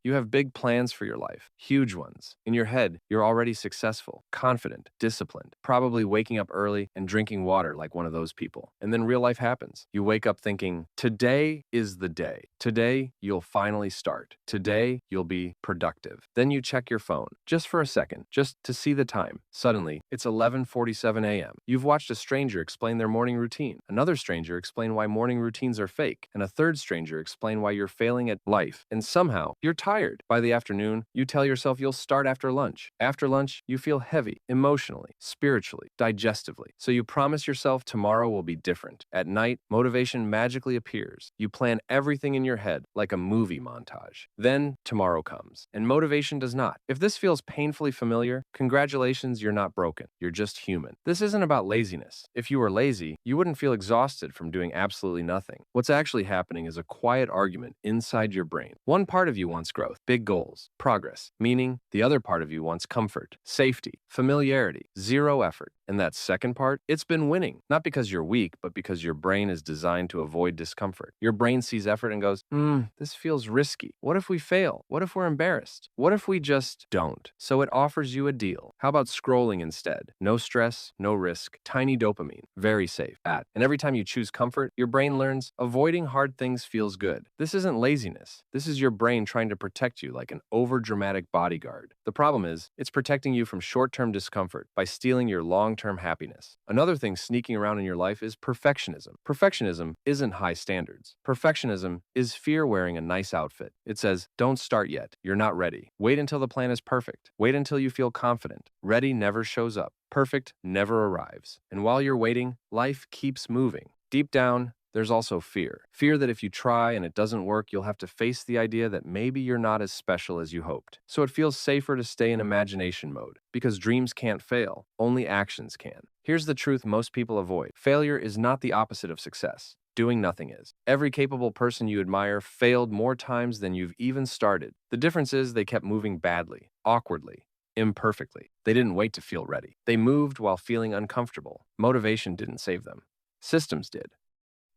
You have big plans for your life, huge ones. In your head, you're already successful, confident, disciplined, probably waking up early and drinking water like one of those people. And then real life happens. You wake up thinking, today is the day. Today, you'll finally start. Today, you'll be productive. Then you check your phone, just for a second, just to see the time. Suddenly, it's 11:47 a.m. You've watched a stranger explain their morning routine, another stranger explain why morning routines are fake, and a third stranger explain why you're failing at life. And somehow, you're tired. By the afternoon, you tell yourself you'll start after lunch. After lunch, you feel heavy, emotionally, spiritually, digestively. So you promise yourself tomorrow will be different. At night, motivation magically appears. You plan everything in your head like a movie montage. Then, tomorrow comes, and motivation does not. If this feels painfully familiar, congratulations, you're not broken. You're just human. This isn't about laziness. If you were lazy, you wouldn't feel exhausted from doing absolutely nothing. What's actually happening is a quiet argument inside your brain. One part of you wants growth, big goals, progress, meaning. The other part of you wants comfort, safety, familiarity, zero effort. And that second part, it's been winning. Not because you're weak, but because your brain is designed to avoid discomfort. Your brain sees effort and goes, this feels risky. What if we fail? What if we're embarrassed? What if we just don't? So it offers you a deal. How about scrolling instead? No stress, no risk, tiny dopamine, very safe. And every time you choose comfort, your brain learns avoiding hard things feels good. This isn't laziness. This is your brain trying to protect you like an overdramatic bodyguard. The problem is, it's protecting you from short-term discomfort by stealing your long-term happiness. Another thing sneaking around in your life is perfectionism. Perfectionism isn't high standards. Perfectionism is fear wearing a nice outfit. It says, don't start yet. You're not ready. Wait until the plan is perfect. Wait until you feel confident. Ready never shows up. Perfect never arrives. And while you're waiting, life keeps moving. Deep down, there's also fear. Fear that if you try and it doesn't work, you'll have to face the idea that maybe you're not as special as you hoped. So it feels safer to stay in imagination mode, because dreams can't fail, only actions can. Here's the truth most people avoid. Failure is not the opposite of success. Doing nothing is. Every capable person you admire failed more times than you've even started. The difference is they kept moving badly, awkwardly, imperfectly. They didn't wait to feel ready. They moved while feeling uncomfortable. Motivation didn't save them. Systems did.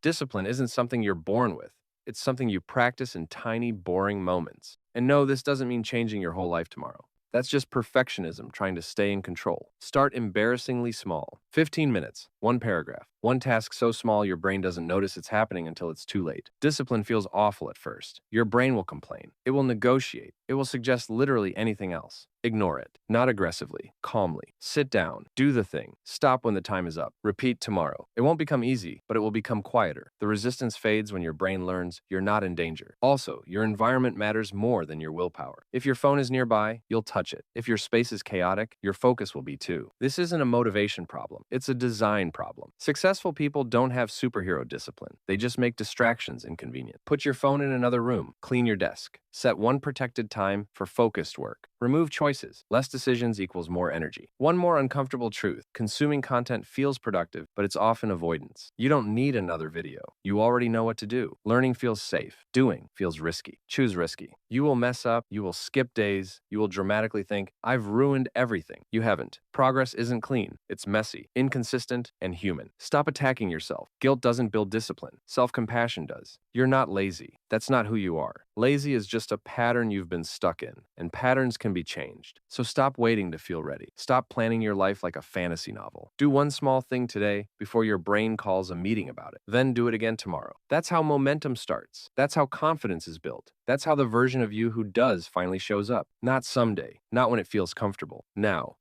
Discipline isn't something you're born with. It's something you practice in tiny, boring moments. And no, this doesn't mean changing your whole life tomorrow. That's just perfectionism trying to stay in control. Start embarrassingly small. 15 minutes, one paragraph, one task so small your brain doesn't notice it's happening until it's too late. Discipline feels awful at first. Your brain will complain. It will negotiate. It will suggest literally anything else. Ignore it. Not aggressively, calmly. Sit down. Do the thing. Stop when the time is up. Repeat tomorrow. It won't become easy, but it will become quieter. The resistance fades when your brain learns you're not in danger. Also, your environment matters more than your willpower. If your phone is nearby, you'll touch it. If your space is chaotic, your focus will be too. This isn't a motivation problem. It's a design problem. Successful people don't have superhero discipline. They just make distractions inconvenient. Put your phone in another room. Clean your desk. Set one protected time for focused work. Remove choices. Less decisions equals more energy. One more uncomfortable truth. Consuming content feels productive, but it's often avoidance. You don't need another video. You already know what to do. Learning feels safe. Doing feels risky. Choose risky. You will mess up. You will skip days. You will dramatically think, I've ruined everything. You haven't. Progress isn't clean. It's messy, inconsistent, and human. Stop attacking yourself. Guilt doesn't build discipline. Self-compassion does. You're not lazy. That's not who you are. Lazy is just a pattern you've been stuck in, and patterns can be changed. So stop waiting to feel ready. Stop planning your life like a fantasy novel. Do one small thing today before your brain calls a meeting about it. Then do it again tomorrow. That's how momentum starts. That's how confidence is built. That's how the version of you who does finally shows up. Not someday. Not when it feels comfortable. Now.